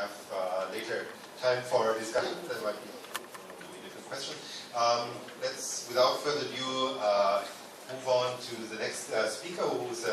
have later time for discussion. There might be a different question. Let's, without further ado, move on to the next speaker, who's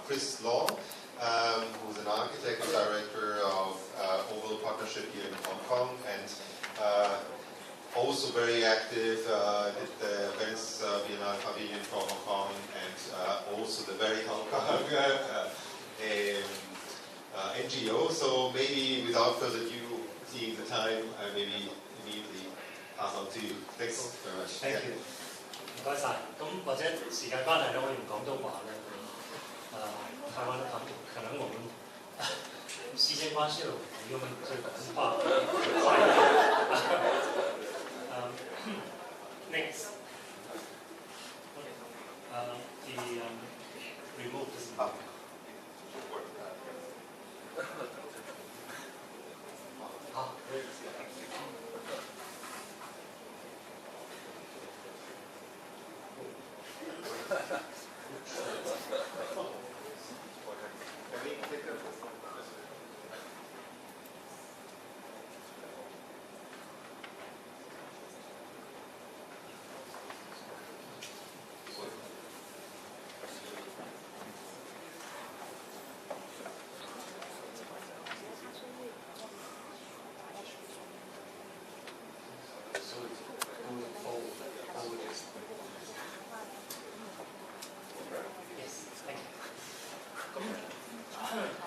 Chris Law, who's an architect and director of Overall Partnership here in Hong Kong, and also very active, did the Venice Biennale Pavilion for Hong Kong, and also the very Hong Kong NGO. So maybe without further ado, seeing the time, maybe immediately pass on to you. Thanks very much. Thank you. 唔該晒。咁或者時間關係咧，我用廣東話咧，台灣的朋友可能我們時間關係，我們這個廣東話快一點。Next. The remote doesn't work.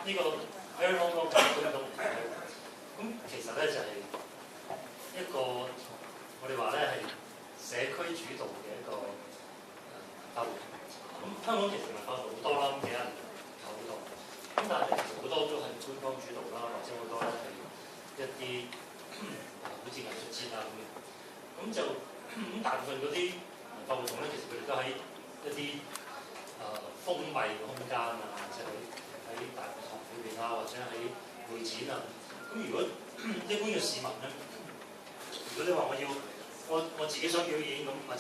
呢個香港嘅運動咁其實咧就係一個我哋話咧係社區主導嘅一個活動。咁香港其實文化好多啦，幾年有好多。咁但係其實好多都係官方主導啦，或者好多咧係一啲好似藝術節啊咁樣。咁就大部分嗰啲文化活動咧，其實佢哋都喺一啲封閉嘅空間啊，即係喺大學裏邊啊，或者喺會展啊。咁如果一般嘅市民咧，如果你話我自己想表演咁，或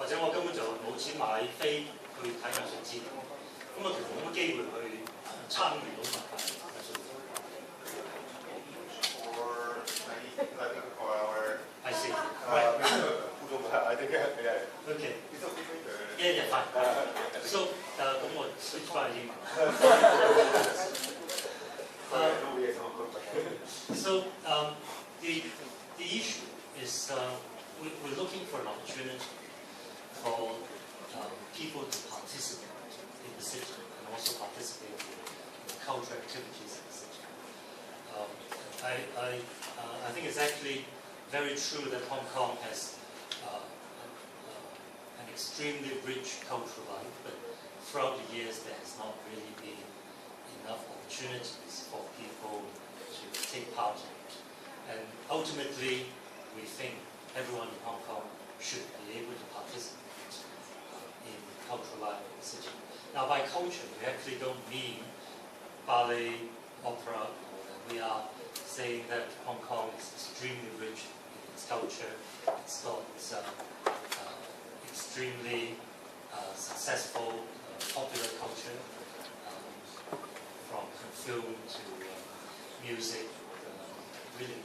者我根本就冇錢買飛去睇藝術節，咁我其實冇乜機會去參與到文化藝術節。I see. I think, yeah. Okay. Yeah, fine. So, 咁我 switch 翻英文。So, the issue is we're looking for an opportunity for people to participate in the city and also participate in cultural activities in the city. I think it's actually very true that Hong Kong has an extremely rich cultural life, but throughout the years there has not really been enough opportunities for people to take part in it. And ultimately, we think everyone in Hong Kong should be able to participate in cultural life in the city. Now, by culture, we actually don't mean ballet, opera, we are saying that Hong Kong is extremely rich in its culture. It's got extremely successful, popular culture, from film to music, really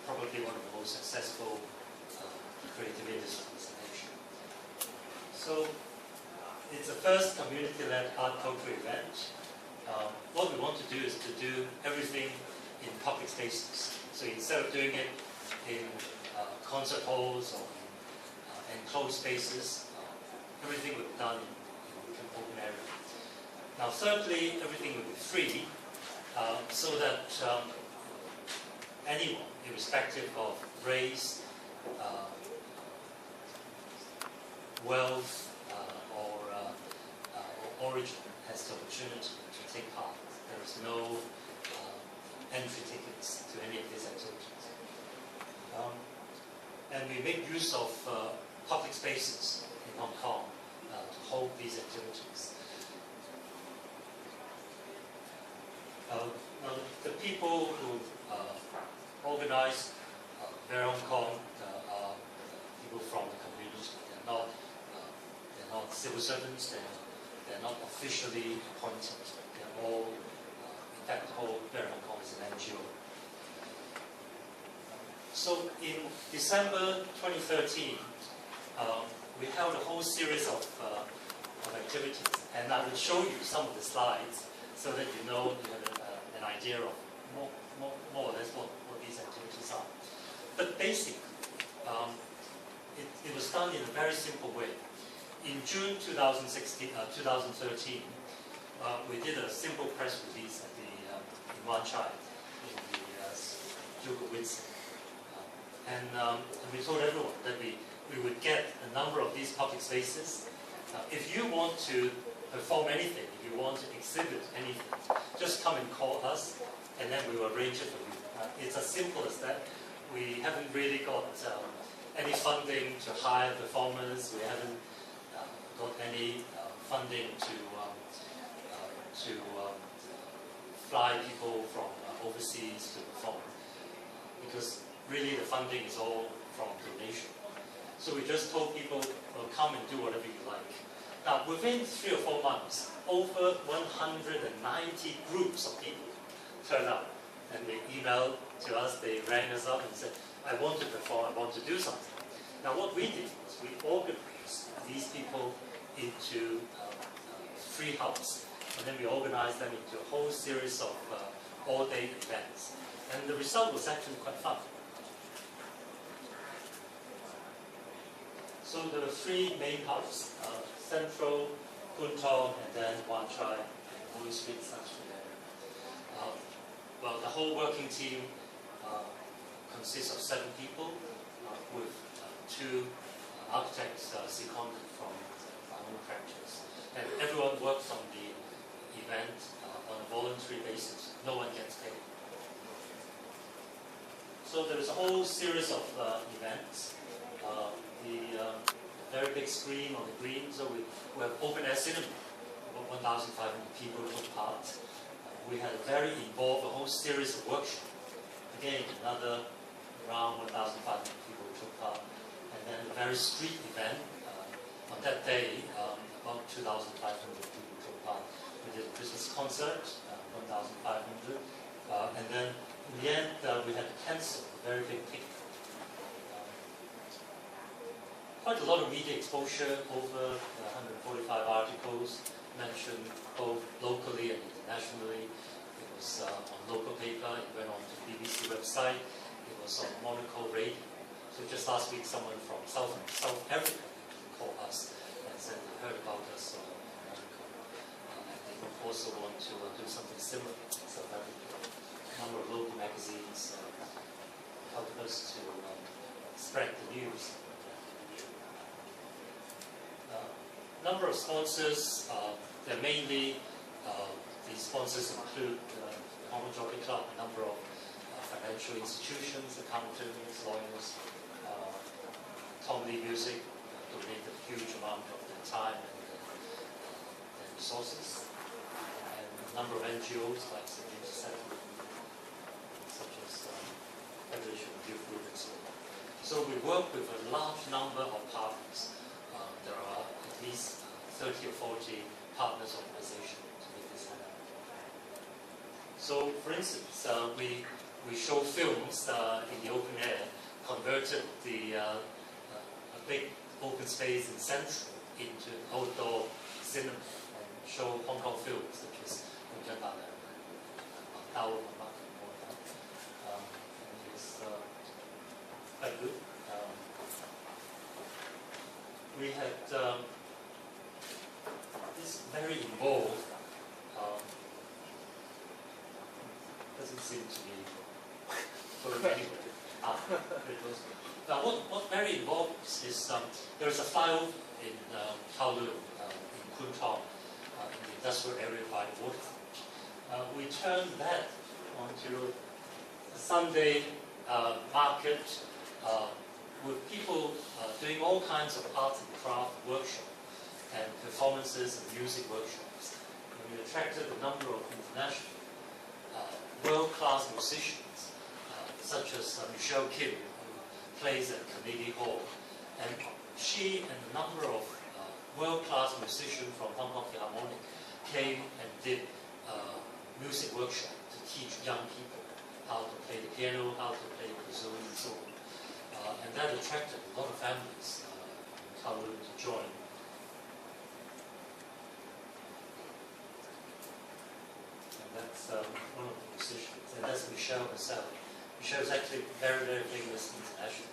probably one of the most successful creative industries in Asia. So it's the first community-led art culture event. What we want to do is to do everything in public spaces. So instead of doing it in concert halls or enclosed spaces, everything will be done in an open area. Now, thirdly, everything will be free, so that anyone, irrespective of race, wealth, or origin, has the opportunity to take part. There is no entry tickets to any of these activities. And we make use of public spaces in Hong Kong to hold these activities. Now, the people who organize Very Hong Kong are people from the community. They're not civil servants. They're not officially appointed. They're all In fact, the whole Better Hong Kong is an NGO. So in December 2013, we held a whole series of activities, and I will show you some of the slides so that you know you have an idea of more or less what these activities are. But basically, it was done in a very simple way. In June 2013, we did a simple press release at in Wan Chai, in the Duke of Windsor. And we told everyone that we would get a number of these public spaces. If you want to perform anything, if you want to exhibit anything, just come and call us, and then we will arrange it for you. It's as simple as that. We haven't really got any funding to hire performers. We haven't got any funding to fly people from overseas to perform, because really the funding is all from donation. So we just told people, well, come and do whatever you like. Now, within 3 or 4 months, over 190 groups of people turned up, and they emailed to us, they rang us up and said, I want to perform, I want to do something. Now, what we did was we organized these people into 3 hubs, and then we organized them into a whole series of all-day events. And the result was actually quite fun. So there were 3 main hubs, Central, Kwun Tong, and then Wan Chai, and Mui Street, actually there. Well, the whole working team consists of 7 people, with 2 architects seconded from our own practice. And everyone works on the event on a voluntary basis. No one gets paid. So there is a whole series of events. The very big screen on the green, so we have open air cinema. About 1,500 people took part. We had a very involved, a whole series of workshops. Again, another around 1,500 people took part. And then a very street event. On that day, about 2,500 people took part. We did a Christmas concert, 1,500. And then in the end, we had to cancel a very big picnic. Quite a lot of media exposure, over 145 articles mentioned both locally and internationally. It was on local paper, it went on to the BBC website, it was on Monaco radio. So just last week someone from South Africa called us and said they heard about us on Monaco. And they also want to do something similar in South Africa. A number of local magazines helped us to spread the news. Number of sponsors, they're mainly, the sponsors include the Hong Kong Jockey Club, a number of financial institutions, accountants, lawyers. Tom Lee Music donated a huge amount of their time and resources. And a number of NGOs like St. James Settlement, such as Federation of Youth Group and so on. So we work with a large number of partners. There are at least 30 or 40 partners organizations to make this happen. So, for instance, we show films in the open air, converted a big open space in Central into an outdoor cinema, and show Hong Kong films such as and it's quite good. We had this very involved, doesn't seem to be going anywhere. Now, what very involved is there is a file in Kowloon, in Kwun Tong, in the industrial area by the waterfront. We turned that onto a Sunday market with people doing all kinds of art and craft workshops and performances and music workshops. And we attracted a number of international world-class musicians, such as Michelle Kim, who plays at Carnegie Hall. And she and a number of world-class musicians from Hong Kong Philharmonic came and did music workshop to teach young people how to play the piano, how to play the zone, and so on. And that attracted a lot of families in Kowloon to join. And that's one of the musicians, and that's Michelle herself. Michelle is actually very, very famous internationally.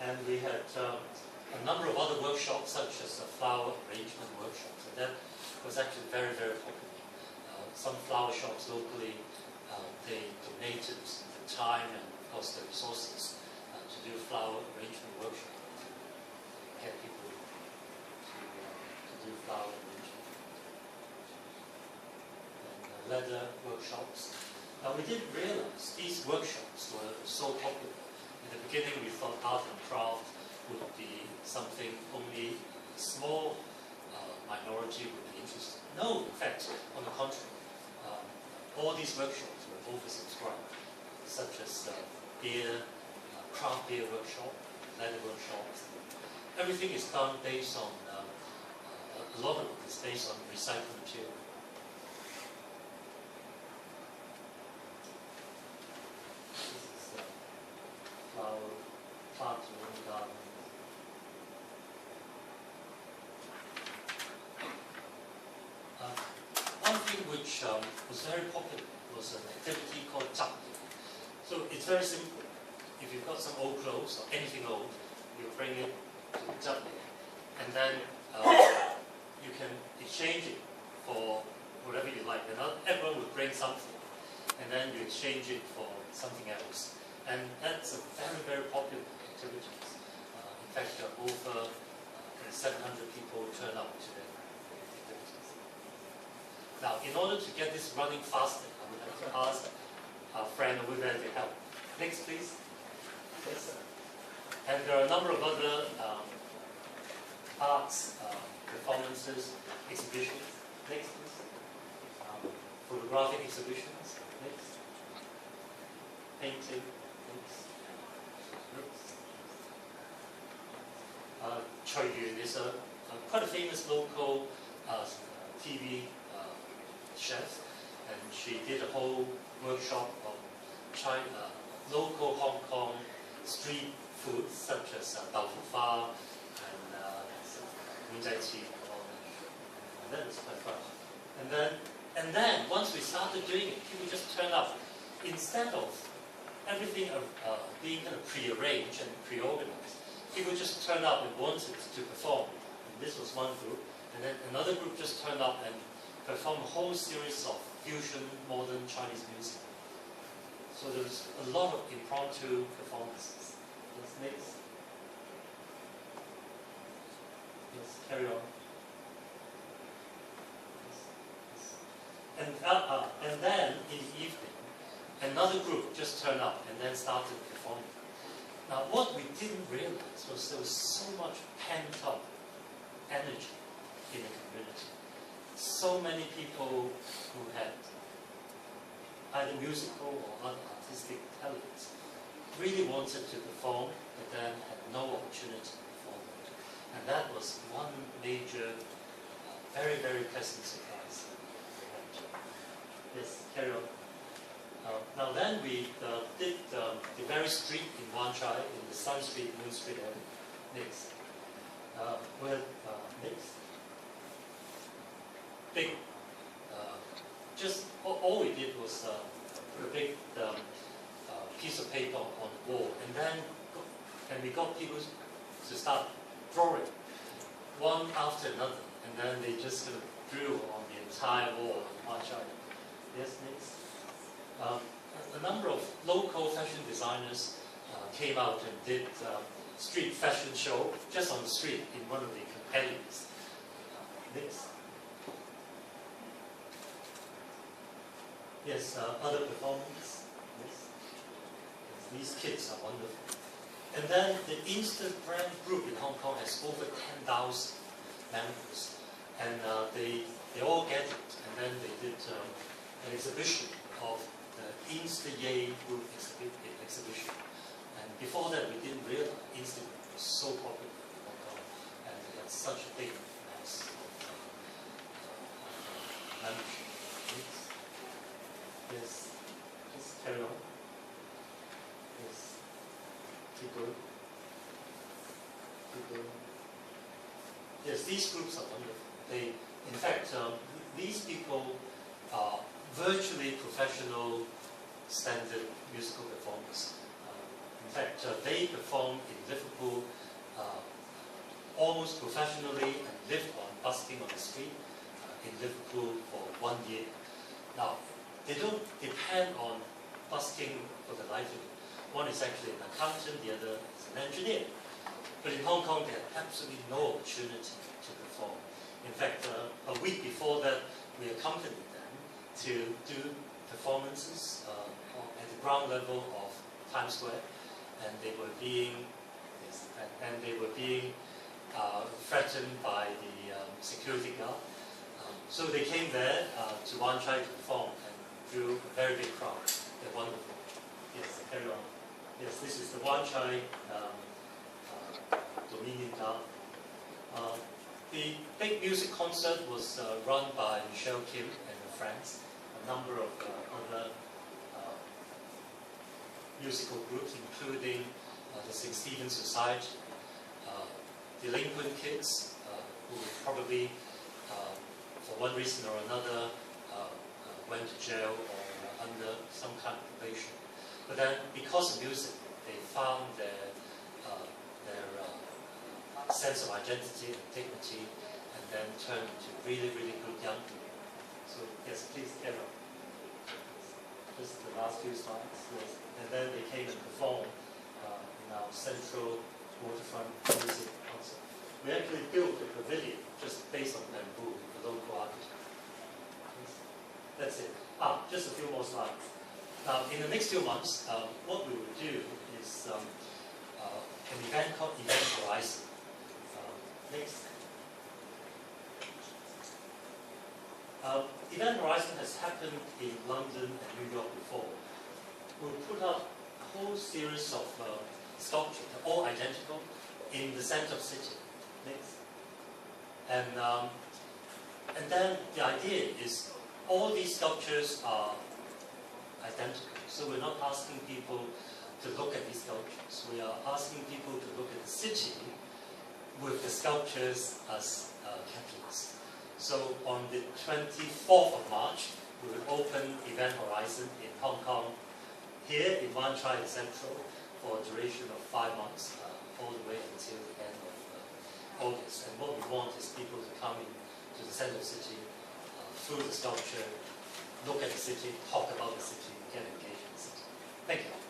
And we had a number of other workshops, such as flower arrangement workshops, and that was actually very, very popular. Some flower shops locally, they donated the time and, of course, the resources to do flower arrangement workshops, to get people to do flower arrangement. And leather workshops. Now, we didn't realize these workshops were so popular. In the beginning, we thought art and craft would be something only a small minority would be interested in. No, in fact, on the contrary, all these workshops were oversubscribed, such as beer, craft beer workshop, leather workshops. Everything is done based on, a lot of it is based on recycled material. This is flower, plants in the garden. One thing which was very popular was an activity called Zhapli. So it's very simple. If you've got some old clothes or anything old, you bring it to Zhapli, and then you can exchange it for whatever you like. And everyone would bring something, and then you exchange it for something else. And that's a very, very popular activity. In fact, over 700 people turn up to the activities. Now, in order to get this running faster, I would have to ask our friend over there to help. Next, please. Yes, sir. And there are a number of other arts, performances, exhibitions. Next, please. Photographic exhibitions. Next. Painting. Next. Choi Yun is quite a famous local TV chef, and she did a whole workshop on local Hong Kong street foods such as Dao Fu Fa and Mun Zai Qi, and that was quite fun. And then once we started doing it, people just turned up. Instead of everything being kind of pre-arranged and pre-organized, people just turned up and wanted to perform. And this was one group, and then another group just turned up and perform a whole series of fusion modern Chinese music. So there's a lot of impromptu performances. Yes, next. Yes, carry on. Yes, yes. And then in the evening, another group just turned up and then started performing. Now, what we didn't realize was there was so much pent-up energy in the community. So many people who had either musical or other artistic talents really wanted to perform, but then had no opportunity to perform. And that was one major, very, very pleasant surprise. Yes, carry on. Now then we did the very street in Wan Chai, in the Sun Street, Moon Street area. Next. Next. Big, just all we did was put a big piece of paper on the wall, and we got people to start drawing one after another, and then they just sort of drew on the entire wall in Wan Chai. Yes, next. A number of local fashion designers came out and did street fashion show just on the street in one of the alleys. Next. Yes, other performance. Yes. These kids are wonderful. And then the Instant Brand Group in Hong Kong has over 10,000 members. And they all get it. And then they did an exhibition of the Insta-Yay Group exhibition. And before that, we didn't realize Instagram was so popular in Hong Kong. And it had such a big Yes, these groups are wonderful. They, in fact, these people are virtually professional standard musical performers. In fact, they performed in Liverpool almost professionally and lived on busking on the street in Liverpool for 1 year. Now, they don't depend on busking for the livelihood. One is actually an accountant, the other is an engineer. But in Hong Kong, they had absolutely no opportunity to perform. In fact, a week before that, we accompanied them to do performances at the ground level of Times Square, and they were being threatened by the security guard. So they came there to Wan Chai to perform and drew a very big crowd. They're wonderful. Yes, carry on. Yes, this is the Wan Chai Dominion Garden. The big music concert was run by Michelle Kim and her friends, a number of other musical groups, including the St. Stephen's Society, delinquent kids who probably, for one reason or another, went to jail or were under some kind of probation. But then, because of music, they found their sense of identity and dignity, and then turned into really, really good young people. So yes, please carry on. Just the last few slides. Yes. And then they came and performed in our central waterfront music concert. We actually built a pavilion just based on bamboo, the local architect. That's it. Just a few more slides. Now, in the next few months, what we will do is an event called Event Horizon. Next. Event Horizon has happened in London and New York before. We'll put up a whole series of sculptures, all identical, in the center of the city. Next. And then the idea is all these sculptures are identical. So we're not asking people to look at these sculptures. We are asking people to look at the city with the sculptures as catalysts. So on the 24th of March, we will open Event Horizon in Hong Kong, here in Wan Chai Central, for a duration of 5 months, all the way until the end of August. And what we want is people to come in to the center of the city, through the sculpture, look at the city, talk about the city, get engaged in the city. Thank you.